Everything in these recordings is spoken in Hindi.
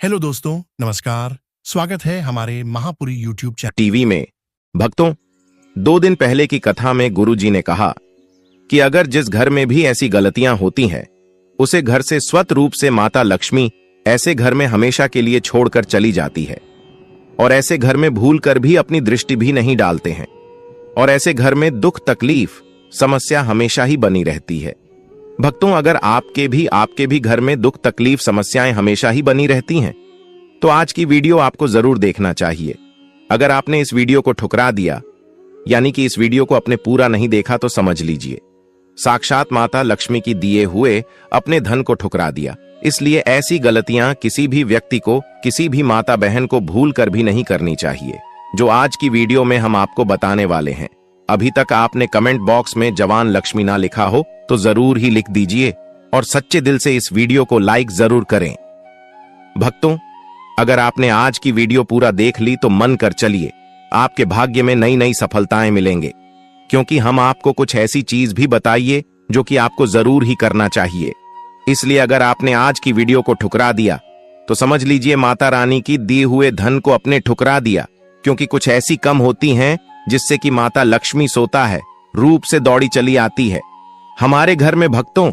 हेलो दोस्तों, नमस्कार। स्वागत है हमारे महापुरी यूट्यूब चैनल टीवी में। भक्तों, 2 दिन पहले की कथा में गुरुजी ने कहा कि अगर जिस घर में भी ऐसी गलतियां होती हैं, उसे घर से स्वतः रूप से माता लक्ष्मी ऐसे घर में हमेशा के लिए छोड़कर चली जाती है और ऐसे घर में भूल कर भी अपनी दृष्टि भी नहीं डालते हैं और ऐसे घर में दुख तकलीफ समस्या हमेशा ही बनी रहती है। भक्तों, अगर आपके भी घर में दुख तकलीफ समस्याएं हमेशा ही बनी रहती हैं, तो आज की वीडियो आपको जरूर देखना चाहिए। अगर आपने इस वीडियो को ठुकरा दिया, यानी कि इस वीडियो को अपने पूरा नहीं देखा, तो समझ लीजिए साक्षात माता लक्ष्मी की दिए हुए अपने धन को ठुकरा दिया। इसलिए ऐसी गलतियां किसी भी व्यक्ति को, किसी भी माता बहन को भूल कर भी नहीं करनी चाहिए, जो आज की वीडियो में हम आपको बताने वाले हैं। अभी तक आपने कमेंट बॉक्स में जवान लक्ष्मी ना लिखा हो तो जरूर ही लिख दीजिए और सच्चे दिल से इस वीडियो को लाइक जरूर करें। भक्तों, अगर आपने आज की वीडियो पूरा देख ली तो मन कर चलिए, आपके भाग्य में नई नई सफलताएं मिलेंगे, क्योंकि हम आपको कुछ ऐसी चीज भी बताइए जो कि आपको जरूर ही करना चाहिए। इसलिए अगर आपने आज की वीडियो को ठुकरा दिया तो समझ लीजिए माता रानी की दिए हुए धन को अपने ठुकरा दिया, क्योंकि कुछ ऐसी कम होती हैं जिससे कि माता लक्ष्मी सोता है रूप से दौड़ी चली आती है हमारे घर में। भक्तों,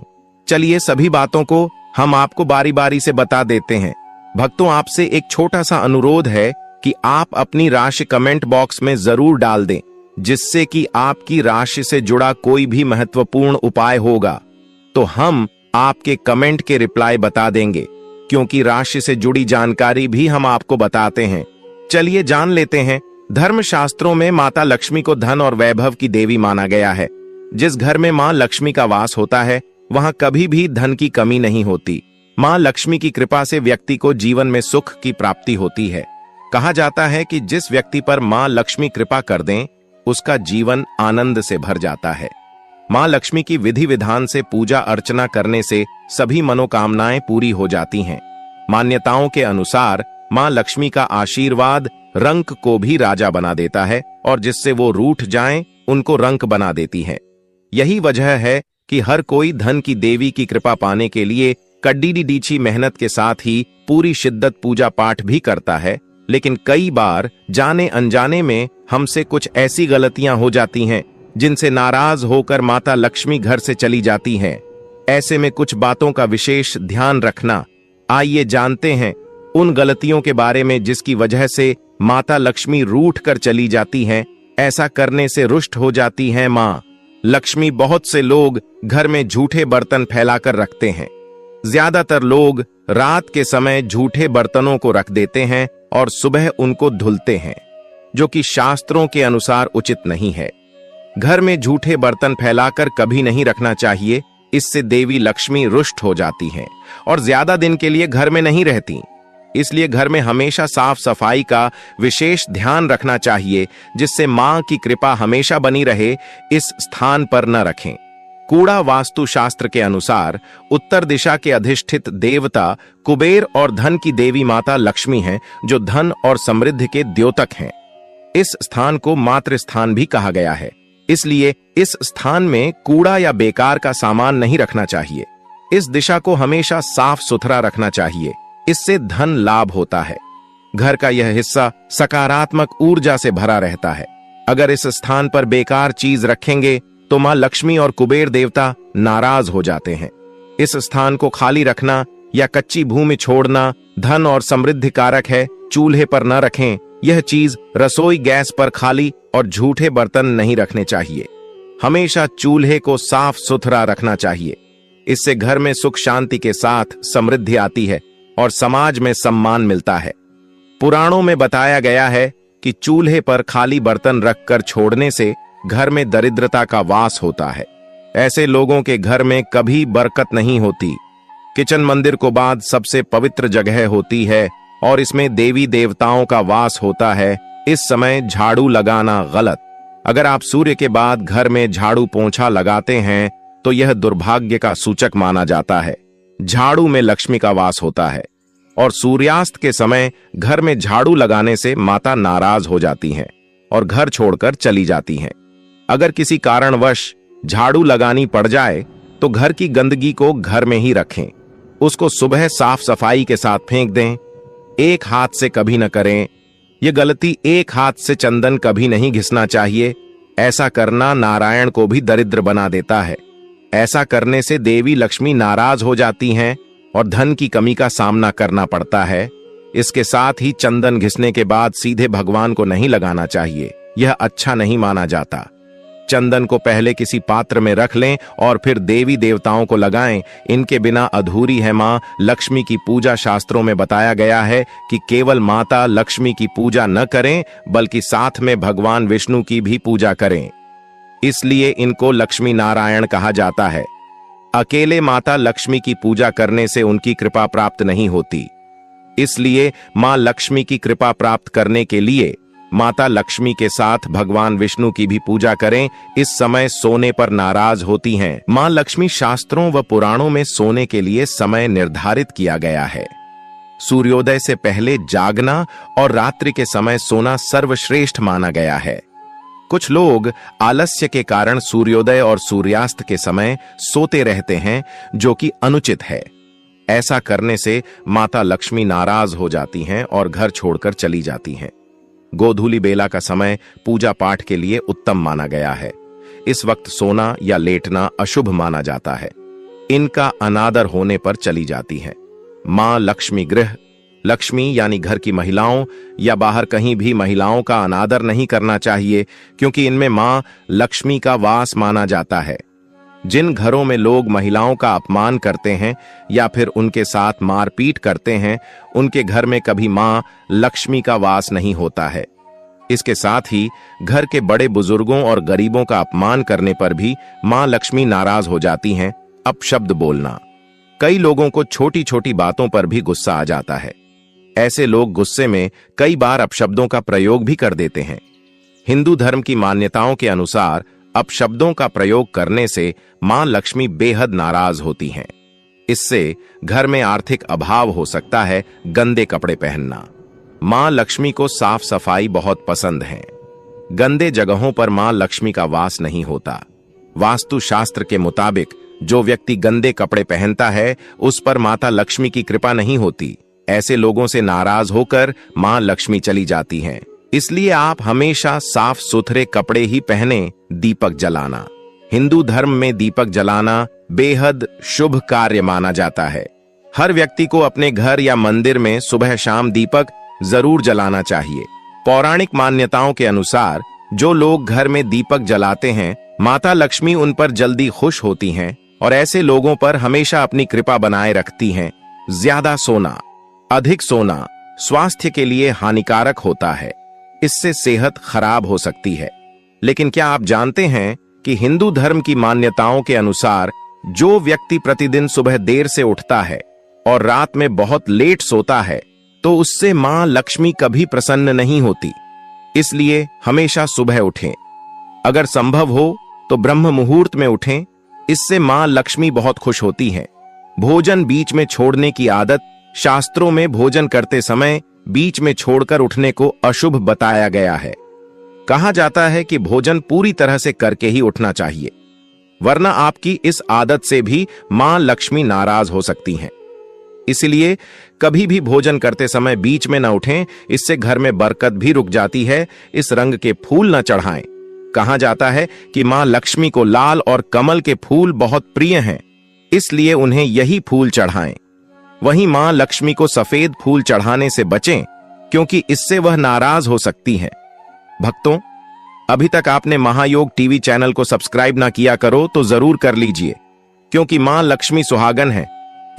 चलिए सभी बातों को हम आपको बारी बारी से बता देते हैं। भक्तों, आपसे एक छोटा सा अनुरोध है कि आप अपनी राशि कमेंट बॉक्स में जरूर डाल दें, जिससे कि आपकी राशि से जुड़ा कोई भी महत्वपूर्ण उपाय होगा तो हम आपके कमेंट के रिप्लाई बता देंगे, क्योंकि राशि से जुड़ी जानकारी भी हम आपको बताते हैं। चलिए जान लेते हैं। धर्मशास्त्रों में माता लक्ष्मी को धन और वैभव की देवी माना गया है। जिस घर में मां लक्ष्मी का वास होता है, वहां कभी भी धन की कमी नहीं होती। मां लक्ष्मी की कृपा से व्यक्ति को जीवन में सुख की प्राप्ति होती है। कहा जाता है कि जिस व्यक्ति पर मां लक्ष्मी कृपा कर दें, उसका जीवन आनंद से भर जाता है। मां लक्ष्मी की विधि विधान से पूजा अर्चना करने से सभी मनोकामनाएं पूरी हो जाती हैं। मान्यताओं के अनुसार मां लक्ष्मी का आशीर्वाद रंक को भी राजा बना देता है और जिससे वो रूठ जाएं, उनको रंक बना देती है। यही वजह है कि हर कोई धन की देवी की कृपा पाने के लिए कड्डी डीची मेहनत के साथ ही पूरी शिद्दत पूजा पाठ भी करता है। लेकिन कई बार जाने अनजाने में हमसे कुछ ऐसी गलतियां हो जाती हैं जिनसे नाराज होकर माता लक्ष्मी घर से चली जाती हैं। ऐसे में कुछ बातों का विशेष ध्यान रखना। आइए जानते हैं उन गलतियों के बारे में जिसकी वजह से माता लक्ष्मी रूठ कर चली जाती हैं। ऐसा करने से रुष्ट हो जाती हैं मां लक्ष्मी। बहुत से लोग घर में झूठे बर्तन फैलाकर रखते हैं। ज्यादातर लोग रात के समय झूठे बर्तनों को रख देते हैं और सुबह उनको धुलते हैं, जो कि शास्त्रों के अनुसार उचित नहीं है। घर में झूठे बर्तन फैलाकर कभी नहीं रखना चाहिए। इससे देवी लक्ष्मी रुष्ट हो जाती हैं और ज्यादा दिन के लिए घर में नहीं रहती। इसलिए घर में हमेशा साफ सफाई का विशेष ध्यान रखना चाहिए, जिससे मां की कृपा हमेशा बनी रहे। इस स्थान पर न रखें। कूड़ा वास्तु शास्त्र के अनुसार उत्तर दिशा के अधिष्ठित देवता कुबेर और धन की देवी माता लक्ष्मी हैं, जो धन और समृद्धि के द्योतक हैं। इस स्थान को मातृ स्थान भी कहा गया है। इसलिए इस स्थान में कूड़ा या बेकार का सामान नहीं रखना चाहिए। इस दिशा को हमेशा साफ सुथरा रखना चाहिए। इससे धन लाभ होता है। घर का यह हिस्सा सकारात्मक ऊर्जा से भरा रहता है। अगर इस स्थान पर बेकार चीज रखेंगे तो मां लक्ष्मी और कुबेर देवता नाराज हो जाते हैं। इस स्थान को खाली रखना या कच्ची भूमि छोड़ना धन और समृद्धि कारक है। चूल्हे पर न रखें। यह चीज रसोई गैस पर खाली और झूठे बर्तन नहीं रखने चाहिए। हमेशा चूल्हे को साफ सुथरा रखना चाहिए। इससे घर में सुख शांति के साथ समृद्धि आती है और समाज में सम्मान मिलता है। पुराणों में बताया गया है कि चूल्हे पर खाली बर्तन रखकर छोड़ने से घर में दरिद्रता का वास होता है। ऐसे लोगों के घर में कभी बरकत नहीं होती। किचन मंदिर को बाद सबसे पवित्र जगह होती है और इसमें देवी देवताओं का वास होता है। इस समय झाड़ू लगाना गलत। अगर आप सूर्य के बाद घर में झाड़ू पोंछा लगाते हैं तो यह दुर्भाग्य का सूचक माना जाता है। झाड़ू में लक्ष्मी का वास होता है और सूर्यास्त के समय घर में झाड़ू लगाने से माता नाराज हो जाती हैं और घर छोड़कर चली जाती हैं। अगर किसी कारणवश झाड़ू लगानी पड़ जाए तो घर की गंदगी को घर में ही रखें। उसको सुबह साफ सफाई के साथ फेंक दें। एक हाथ से कभी न करें। ये गलती, एक हाथ से चंदन कभी नहीं घिसना चाहिए। ऐसा करना नारायण को भी दरिद्र बना देता है। ऐसा करने से देवी लक्ष्मी नाराज हो जाती हैं और धन की कमी का सामना करना पड़ता है। इसके साथ ही चंदन घिसने के बाद सीधे भगवान को नहीं लगाना चाहिए, यह अच्छा नहीं माना जाता। चंदन को पहले किसी पात्र में रख लें और फिर देवी देवताओं को लगाएं। इनके बिना अधूरी है मां लक्ष्मी की पूजा। शास्त्रों में बताया गया है कि केवल माता लक्ष्मी की पूजा न करें बल्कि साथ में भगवान विष्णु की भी पूजा करें। इसलिए इनको लक्ष्मी नारायण कहा जाता है। अकेले माता लक्ष्मी की पूजा करने से उनकी कृपा प्राप्त नहीं होती। इसलिए मां लक्ष्मी की कृपा प्राप्त करने के लिए माता लक्ष्मी के साथ भगवान विष्णु की भी पूजा करें। इस समय सोने पर नाराज होती हैं। मां लक्ष्मी शास्त्रों व पुराणों में सोने के लिए समय निर्धारित किया गया है। सूर्योदय से पहले जागना और रात्रि के समय सोना सर्वश्रेष्ठ माना गया है। कुछ लोग आलस्य के कारण सूर्योदय और सूर्यास्त के समय सोते रहते हैं, जो कि अनुचित है। ऐसा करने से माता लक्ष्मी नाराज हो जाती हैं और घर छोड़कर चली जाती हैं। गोधूली बेला का समय पूजा पाठ के लिए उत्तम माना गया है। इस वक्त सोना या लेटना अशुभ माना जाता है। इनका अनादर होने पर चली जाती है। मां लक्ष्मी गृह, लक्ष्मी यानी घर की महिलाओं या बाहर कहीं भी महिलाओं का अनादर नहीं करना चाहिए, क्योंकि इनमें मां लक्ष्मी का वास माना जाता है। जिन घरों में लोग महिलाओं का अपमान करते हैं या फिर उनके साथ मारपीट करते हैं, उनके घर में कभी मां लक्ष्मी का वास नहीं होता है। इसके साथ ही घर के बड़े बुजुर्गों और गरीबों का अपमान करने पर भी मां लक्ष्मी नाराज हो जाती हैं। अपशब्द बोलना, कई लोगों को छोटी छोटी बातों पर भी गुस्सा आ जाता है। ऐसे लोग गुस्से में कई बार अपशब्दों का प्रयोग भी कर देते हैं। हिंदू धर्म की मान्यताओं के अनुसार अपशब्दों का प्रयोग करने से मां लक्ष्मी बेहद नाराज होती हैं। इससे घर में आर्थिक अभाव हो सकता है। गंदे कपड़े पहनना, मां लक्ष्मी को साफ सफाई बहुत पसंद है। गंदे जगहों पर मां लक्ष्मी का वास नहीं होता। वास्तु शास्त्र के मुताबिक जो व्यक्ति गंदे कपड़े पहनता है उस पर माता लक्ष्मी की कृपा नहीं होती। ऐसे लोगों से नाराज होकर मां लक्ष्मी चली जाती हैं। इसलिए आप हमेशा साफ सुथरे कपड़े ही पहने। दीपक जलाना, हिंदू धर्म में दीपक जलाना बेहद शुभ कार्य माना जाता है। हर व्यक्ति को अपने घर या मंदिर में सुबह शाम दीपक जरूर जलाना चाहिए। पौराणिक मान्यताओं के अनुसार जो लोग घर में दीपक जलाते हैं, माता लक्ष्मी उन पर जल्दी खुश होती हैं और ऐसे लोगों पर हमेशा अपनी कृपा बनाए रखती हैं। ज्यादा सोना, अधिक सोना स्वास्थ्य के लिए हानिकारक होता है। इससे सेहत खराब हो सकती है। लेकिन क्या आप जानते हैं कि हिंदू धर्म की मान्यताओं के अनुसार जो व्यक्ति प्रतिदिन सुबह देर से उठता है और रात में बहुत लेट सोता है, तो उससे मां लक्ष्मी कभी प्रसन्न नहीं होती। इसलिए हमेशा सुबह उठें। अगर संभव हो तो ब्रह्म मुहूर्त में उठें। इससे मां लक्ष्मी बहुत खुश होती हैं। भोजन बीच में छोड़ने की आदत, शास्त्रों में भोजन करते समय बीच में छोड़कर उठने को अशुभ बताया गया है। कहा जाता है कि भोजन पूरी तरह से करके ही उठना चाहिए, वरना आपकी इस आदत से भी मां लक्ष्मी नाराज हो सकती हैं। इसलिए कभी भी भोजन करते समय बीच में न उठें। इससे घर में बरकत भी रुक जाती है। इस रंग के फूल न चढ़ाएं। कहा जाता है कि मां लक्ष्मी को लाल और कमल के फूल बहुत प्रिय हैं, इसलिए उन्हें यही फूल चढ़ाएं। वहीं मां लक्ष्मी को सफेद फूल चढ़ाने से बचें, क्योंकि इससे वह नाराज हो सकती हैं। भक्तों, अभी तक आपने महायोग टीवी चैनल को सब्सक्राइब ना किया करो तो जरूर कर लीजिए, क्योंकि मां लक्ष्मी सुहागन है,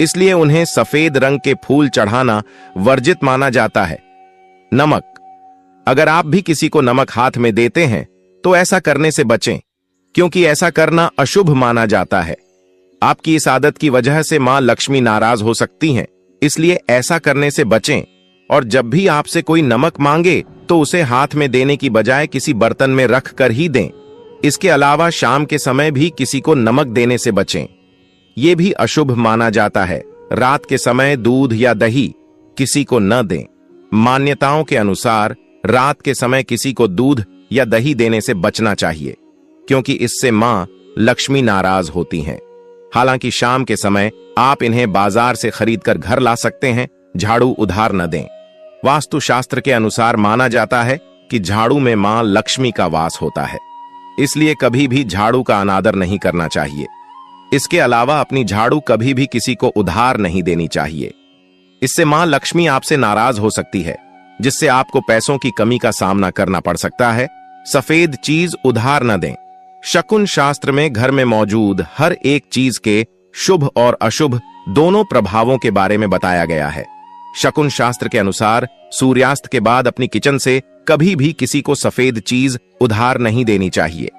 इसलिए उन्हें सफेद रंग के फूल चढ़ाना वर्जित माना जाता है। नमक, अगर आप भी किसी को नमक हाथ में देते हैं तो ऐसा करने से बचें, क्योंकि ऐसा करना अशुभ माना जाता है। आपकी इस आदत की वजह से मां लक्ष्मी नाराज हो सकती हैं, इसलिए ऐसा करने से बचें। और जब भी आपसे कोई नमक मांगे तो उसे हाथ में देने की बजाय किसी बर्तन में रख कर ही दें। इसके अलावा शाम के समय भी किसी को नमक देने से बचें, यह भी अशुभ माना जाता है। रात के समय दूध या दही किसी को न दें। मान्यताओं के अनुसार रात के समय किसी को दूध या दही देने से बचना चाहिए, क्योंकि इससे मां लक्ष्मी नाराज होती हैं। हालांकि शाम के समय आप इन्हें बाजार से खरीदकर घर ला सकते हैं। झाड़ू उधार न दें। वास्तुशास्त्र के अनुसार माना जाता है कि झाड़ू में मां लक्ष्मी का वास होता है, इसलिए कभी भी झाड़ू का अनादर नहीं करना चाहिए। इसके अलावा अपनी झाड़ू कभी भी किसी को उधार नहीं देनी चाहिए। इससे मां लक्ष्मी आपसे नाराज हो सकती है, जिससे आपको पैसों की कमी का सामना करना पड़ सकता है। सफेद चीज उधार न दें। शकुन शास्त्र में घर में मौजूद हर एक चीज के शुभ और अशुभ दोनों प्रभावों के बारे में बताया गया है। शकुन शास्त्र के अनुसार सूर्यास्त के बाद अपनी किचन से कभी भी किसी को सफेद चीज उधार नहीं देनी चाहिए,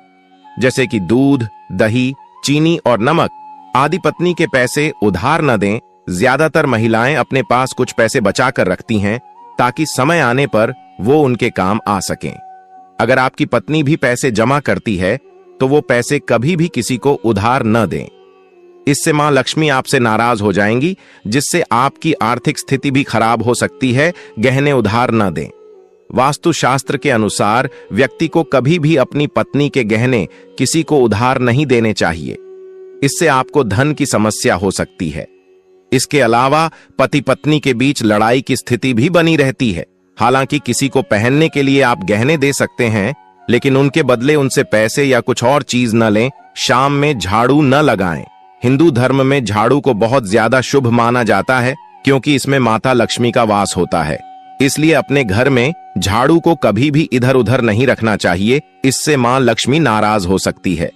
जैसे कि दूध, दही, चीनी और नमक आदि। पत्नी के पैसे उधार न दें। ज्यादातर महिलाएं अपने पास कुछ पैसे बचा कर रखती हैं ताकि समय आने पर वो उनके काम आ सकें। अगर आपकी पत्नी भी पैसे जमा करती है तो वो पैसे कभी भी किसी को उधार न दें। इससे मां लक्ष्मी आपसे नाराज हो जाएंगी, जिससे आपकी आर्थिक स्थिति भी खराब हो सकती है। गहने उधार न दें। वास्तुशास्त्र के अनुसार व्यक्ति को कभी भी अपनी पत्नी के गहने किसी को उधार नहीं देने चाहिए। इससे आपको धन की समस्या हो सकती है। इसके अलावा पति पत्नी के बीच लड़ाई की स्थिति भी बनी रहती है। हालांकि किसी को पहनने के लिए आप गहने दे सकते हैं, लेकिन उनके बदले उनसे पैसे या कुछ और चीज न लें। शाम में झाड़ू न लगाएं। हिंदू धर्म में झाड़ू को बहुत ज्यादा शुभ माना जाता है, क्योंकि इसमें माता लक्ष्मी का वास होता है। इसलिए अपने घर में झाड़ू को कभी भी इधर उधर नहीं रखना चाहिए, इससे मां लक्ष्मी नाराज हो सकती है।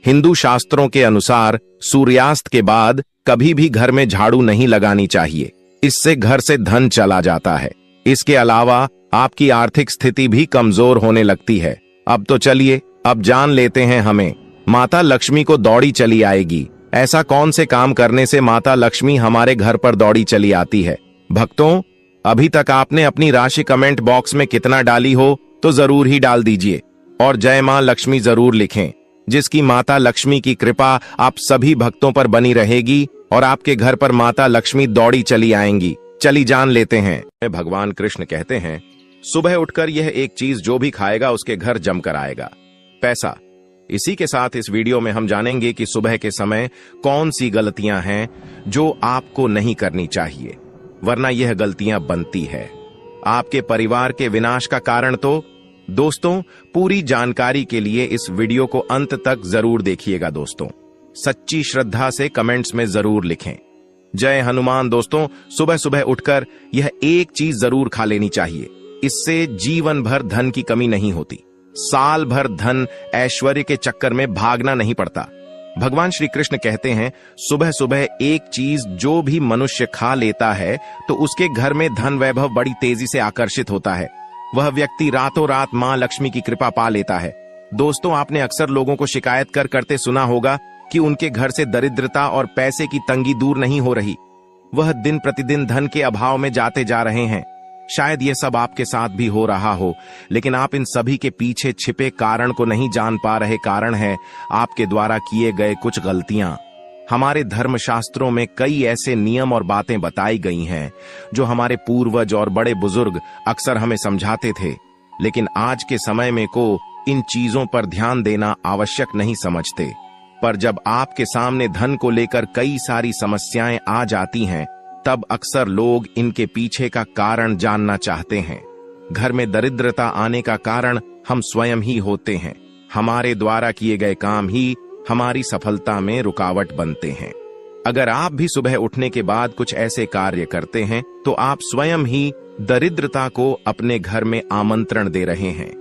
हिंदू शास्त्रों के अनुसार सूर्यास्त के बाद कभी भी घर में झाड़ू नहीं लगानी चाहिए, इससे घर से धन चला जाता है। इसके अलावा आपकी आर्थिक स्थिति भी कमजोर होने लगती है। अब तो चलिए, अब जान लेते हैं हमें माता लक्ष्मी को दौड़ी चली आएगी। ऐसा कौन से काम करने से माता लक्ष्मी हमारे घर पर दौड़ी चली आती है? भक्तों, अभी तक आपने अपनी राशि कमेंट बॉक्स में कितना डाली हो तो जरूर ही डाल दीजिए और जय मां लक्ष्मी जरूर लिखें, जिसकी माता लक्ष्मी की कृपा आप सभी भक्तों पर बनी रहेगी और आपके घर पर माता लक्ष्मी दौड़ी चली आएंगी। चली जान लेते हैं। भगवान कृष्ण कहते हैं, सुबह उठकर यह एक चीज जो भी खाएगा उसके घर जमकर आएगा, पैसा। इसी के साथ इस वीडियो में हम जानेंगे कि सुबह के समय कौन सी गलतियां हैं जो आपको नहीं करनी चाहिए, वरना यह गलतियां बनती है आपके परिवार के विनाश का कारण। तो दोस्तों, पूरी जानकारी के लिए इस वीडियो को अंत तक जरूर देखिएगा। दोस्तों, सच्ची श्रद्धा से कमेंट्स में जरूर लिखें जय हनुमान। दोस्तों, सुबह सुबह उठकर यह एक चीज जरूर खा लेनी चाहिए। इससे जीवन भर धन की कमी नहीं होती। साल भर धन ऐश्वर्य के चक्कर में भागना नहीं पड़ता। भगवान श्री कृष्ण कहते हैं, सुबह सुबह एक चीज जो भी मनुष्य खा लेता है तो उसके घर में धन वैभव बड़ी तेजी से आकर्षित होता है। वह व्यक्ति रातों रात मां लक्ष्मी की कृपा पा लेता है। दोस्तों, आपने अक्सर लोगों को शिकायत करते सुना होगा कि उनके घर से दरिद्रता और पैसे की तंगी दूर नहीं हो रही। वह दिन प्रतिदिन धन के अभाव में जाते जा रहे हैं। शायद यह सब आपके साथ भी हो रहा हो, लेकिन आप इन सभी के पीछे छिपे कारण को नहीं जान पा रहे। कारण है आपके द्वारा किए गए कुछ गलतियां। हमारे धर्म शास्त्रों में कई ऐसे नियम और बातें बताई गई हैं जो हमारे पूर्वज और बड़े बुजुर्ग अक्सर हमें समझाते थे, लेकिन आज के समय में को इन चीजों पर ध्यान देना आवश्यक नहीं समझते। पर जब आपके सामने धन को लेकर कई सारी समस्याएं आ जाती हैं, तब अक्सर लोग इनके पीछे का कारण जानना चाहते हैं। घर में दरिद्रता आने का कारण हम स्वयं ही होते हैं। हमारे द्वारा किए गए काम ही हमारी सफलता में रुकावट बनते हैं। अगर आप भी सुबह उठने के बाद कुछ ऐसे कार्य करते हैं तो आप स्वयं ही दरिद्रता को अपने घर में आमंत्रण दे रहे हैं।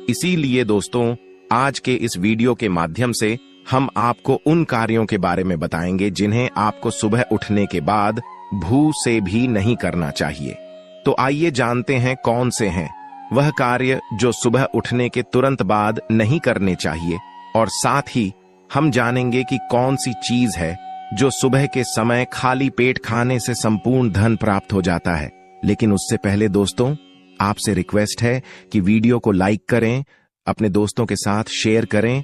इसीलिए दोस्तों, आज के इस वीडियो के माध्यम से हम आपको उन कार्यों के बारे में बताएंगे जिन्हें आपको सुबह उठने के बाद भू से भी नहीं करना चाहिए। तो आइए जानते हैं कौन से हैं वह कार्य जो सुबह उठने के तुरंत बाद नहीं करने चाहिए, और साथ ही हम जानेंगे कि कौन सी चीज है जो सुबह के समय खाली पेट खाने से संपूर्ण धन प्राप्त हो जाता है। लेकिन उससे पहले दोस्तों, आपसे रिक्वेस्ट है कि वीडियो को लाइक करें, अपने दोस्तों के साथ शेयर करें,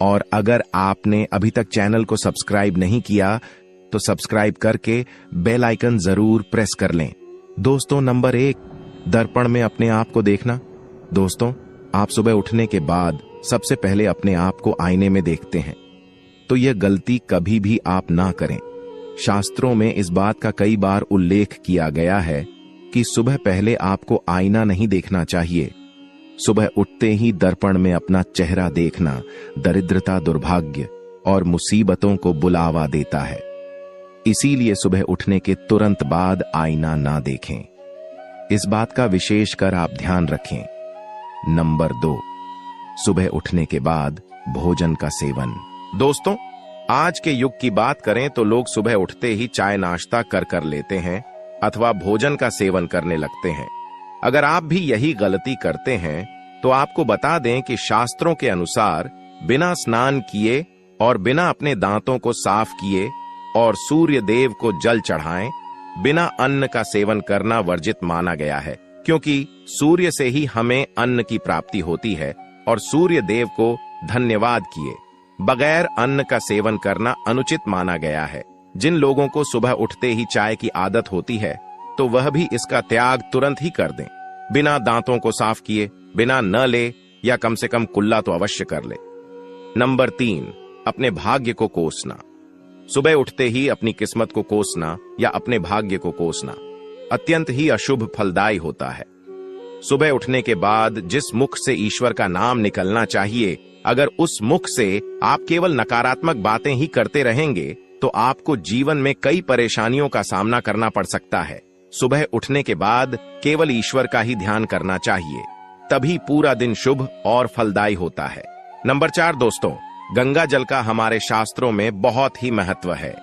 और अगर आपने अभी तक चैनल को सब्सक्राइब नहीं किया तो सब्सक्राइब करके बेल आइकन जरूर प्रेस कर लें। दोस्तों, नंबर 1, दर्पण में अपने आप को देखना। दोस्तों, आप सुबह उठने के बाद सबसे पहले अपने आप को आईने में देखते हैं, तो यह गलती कभी भी आप ना करें। शास्त्रों में इस बात का कई बार उल्लेख किया गया है कि सुबह पहले आपको आईना नहीं देखना चाहिए। सुबह उठते ही दर्पण में अपना चेहरा देखना दरिद्रता, दुर्भाग्य और मुसीबतों को बुलावा देता है। इसीलिए सुबह उठने के तुरंत बाद आईना ना देखें। इस बात का विशेष कर आप ध्यान रखें। नंबर 2, सुबह उठने के बाद भोजन का सेवन। दोस्तों, आज के युग की बात करें तो लोग सुबह उठते ही चाय नाश्ता कर लेते हैं अथवा भोजन का सेवन करने लगते हैं। अगर आप भी यही गलती करते हैं तो आपको बता दें कि शास्त्रों के अनुसार बिना स्नान किए और बिना अपने दांतों को साफ किए और सूर्य देव को जल चढ़ाएं, बिना अन्न का सेवन करना वर्जित माना गया है, क्योंकि सूर्य से ही हमें अन्न की प्राप्ति होती है और सूर्य देव को धन्यवाद किए बगैर अन्न का सेवन करना अनुचित माना गया है। जिन लोगों को सुबह उठते ही चाय की आदत होती है तो वह भी इसका त्याग तुरंत ही कर दें। बिना दांतों को साफ किए बिना न ले या कम से कम कुल्ला तो अवश्य कर ले। नंबर 3, अपने भाग्य को कोसना। सुबह उठते ही अपनी किस्मत को कोसना या अपने भाग्य को कोसना अत्यंत ही अशुभ फलदायी होता है। सुबह उठने के बाद जिस मुख से ईश्वर का नाम निकलना चाहिए, अगर उस मुख से आप केवल नकारात्मक बातें ही करते रहेंगे तो आपको जीवन में कई परेशानियों का सामना करना पड़ सकता है। सुबह उठने के बाद केवल ईश्वर का ही ध्यान करना चाहिए, तभी पूरा दिन शुभ और फलदायी होता है। नंबर 4 दोस्तों, गंगा जल का हमारे शास्त्रों में बहुत ही महत्व है।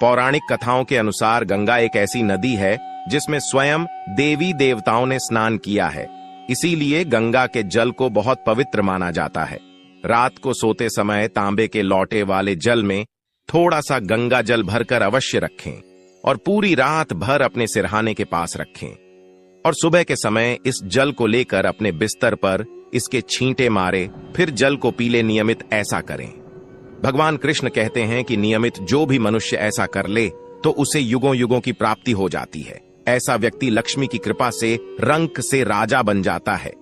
पौराणिक कथाओं के अनुसार गंगा एक ऐसी नदी है जिसमें स्वयं देवी देवताओं ने स्नान किया है। इसीलिए गंगा के जल को बहुत पवित्र माना जाता है। रात को सोते समय तांबे के लौटे वाले जल में थोड़ा सा गंगा जल भरकर अवश्य रखें और पूरी रात भर अपने सिरहाने के पास रखें और सुबह के समय इस जल को लेकर अपने बिस्तर पर इसके छींटे मारे फिर जल को पी ले। नियमित ऐसा करें। भगवान कृष्ण कहते हैं कि नियमित जो भी मनुष्य ऐसा कर ले तो उसे युगों युगों की प्राप्ति हो जाती है। ऐसा व्यक्ति लक्ष्मी की कृपा से रंक से राजा बन जाता है।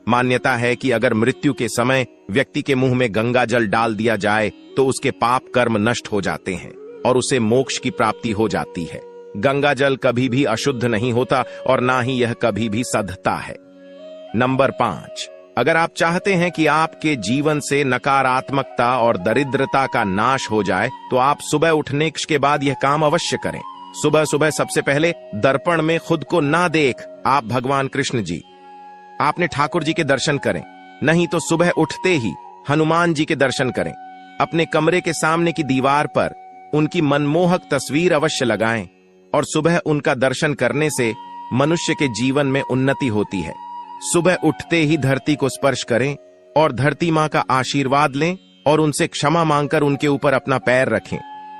मान्यता है कि अगर मृत्यु के समय व्यक्ति के मुंह में गंगा जल डाल दिया जाए तो उसके पाप कर्म नष्ट हो जाते हैं और उसे मोक्ष की प्राप्ति हो जाती है। गंगा जल कभी भी अशुद्ध नहीं होता और ना ही यह कभी भी सधता है। नंबर 5, अगर आप चाहते हैं कि आपके जीवन से नकारात्मकता और दरिद्रता का नाश हो जाए तो आप सुबह उठने के बाद यह काम अवश्य करें। सुबह सुबह सबसे पहले दर्पण में खुद को ना देख आप भगवान कृष्ण जी, आपने ठाकुर जी के दर्शन करें, नहीं तो सुबह उठते ही हनुमान जी के दर्शन करें। अपने कमरे के सामने की दीवार पर उनकी मनमोहक तस्वीर अवश्य लगाएं और सुबह उनका दर्शन करने से मनुष्य के जीवन में उन्नति होती है। सुबह उठते ही धरती को स्पर्श करें और धरती मां का आशीर्वाद लें और उनसे क्षमा मांगकर उनके ऊपर अपना पैर रखें।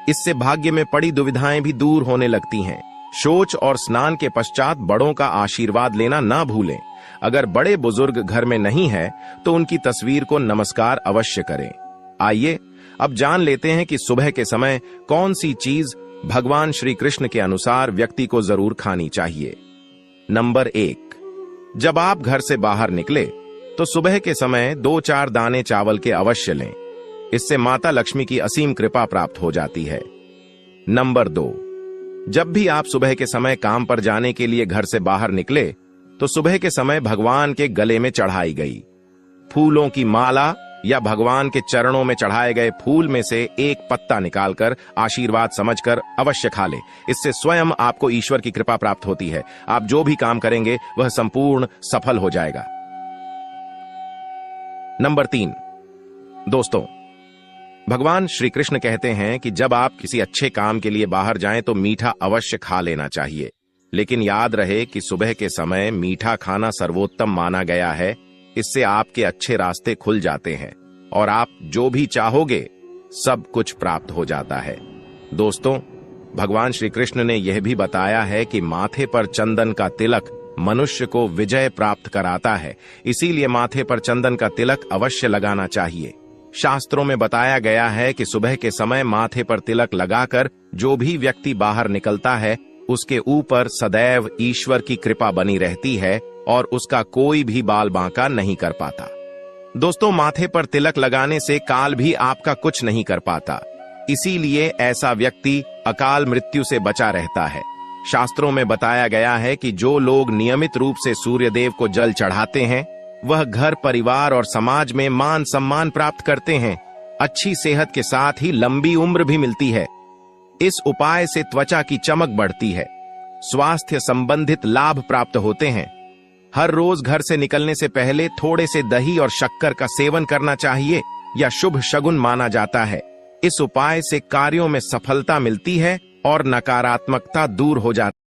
इससे भाग्य में पड़ी दुविधाएं भी दूर होने लगती हैं। शौच और स्नान के पश्चात बड़ों का आशीर्वाद लेना ना भूलें। अगर बड़े बुजुर्ग घर में नहीं है तो उनकी तस्वीर को नमस्कार अवश्य करें। आइए अब जान लेते हैं कि सुबह के समय कौन सी चीज भगवान श्री कृष्ण के अनुसार व्यक्ति को जरूर खानी चाहिए। नंबर 1, जब आप घर से बाहर निकले तो सुबह के समय 2-4 दाने चावल के अवश्य लें। इससे माता लक्ष्मी की असीम कृपा प्राप्त हो जाती है। नंबर 2, जब भी आप सुबह के समय काम पर जाने के लिए घर से बाहर निकले तो सुबह के समय भगवान के गले में चढ़ाई गई फूलों की माला या भगवान के चरणों में चढ़ाए गए फूल में से एक पत्ता निकालकर आशीर्वाद समझकर अवश्य खा ले। इससे स्वयं आपको ईश्वर की कृपा प्राप्त होती है। आप जो भी काम करेंगे वह संपूर्ण सफल हो जाएगा। नंबर 3 दोस्तों, भगवान श्री कृष्ण कहते हैं कि जब आप किसी अच्छे काम के लिए बाहर जाएं तो मीठा अवश्य खा लेना चाहिए, लेकिन याद रहे कि सुबह के समय मीठा खाना सर्वोत्तम माना गया है। इससे आपके अच्छे रास्ते खुल जाते हैं और आप जो भी चाहोगे सब कुछ प्राप्त हो जाता है। दोस्तों, भगवान श्री कृष्ण ने यह भी बताया है कि माथे पर चंदन का तिलक मनुष्य को विजय प्राप्त कराता है। इसीलिए माथे पर चंदन का तिलक अवश्य लगाना चाहिए। शास्त्रों में बताया गया है कि सुबह के समय माथे पर तिलक लगाकर जो भी व्यक्ति बाहर निकलता है उसके ऊपर सदैव ईश्वर की कृपा बनी रहती है और उसका कोई भी बाल बांका नहीं कर पाता। दोस्तों, माथे पर तिलक लगाने से काल भी आपका कुछ नहीं कर पाता। इसीलिए ऐसा व्यक्ति अकाल मृत्यु से बचा रहता है। शास्त्रों में बताया गया है कि जो लोग नियमित रूप से सूर्य देव को जल चढ़ाते हैं वह घर, परिवार और समाज में मान सम्मान प्राप्त करते हैं। अच्छी सेहत के साथ ही लंबी उम्र भी मिलती है। इस उपाय से त्वचा की चमक बढ़ती है, स्वास्थ्य संबंधित लाभ प्राप्त होते हैं। हर रोज घर से निकलने से पहले थोड़े से दही और शक्कर का सेवन करना चाहिए या शुभ शगुन माना जाता है। इस उपाय से कार्यों में सफलता मिलती है और नकारात्मकता दूर हो जाती है।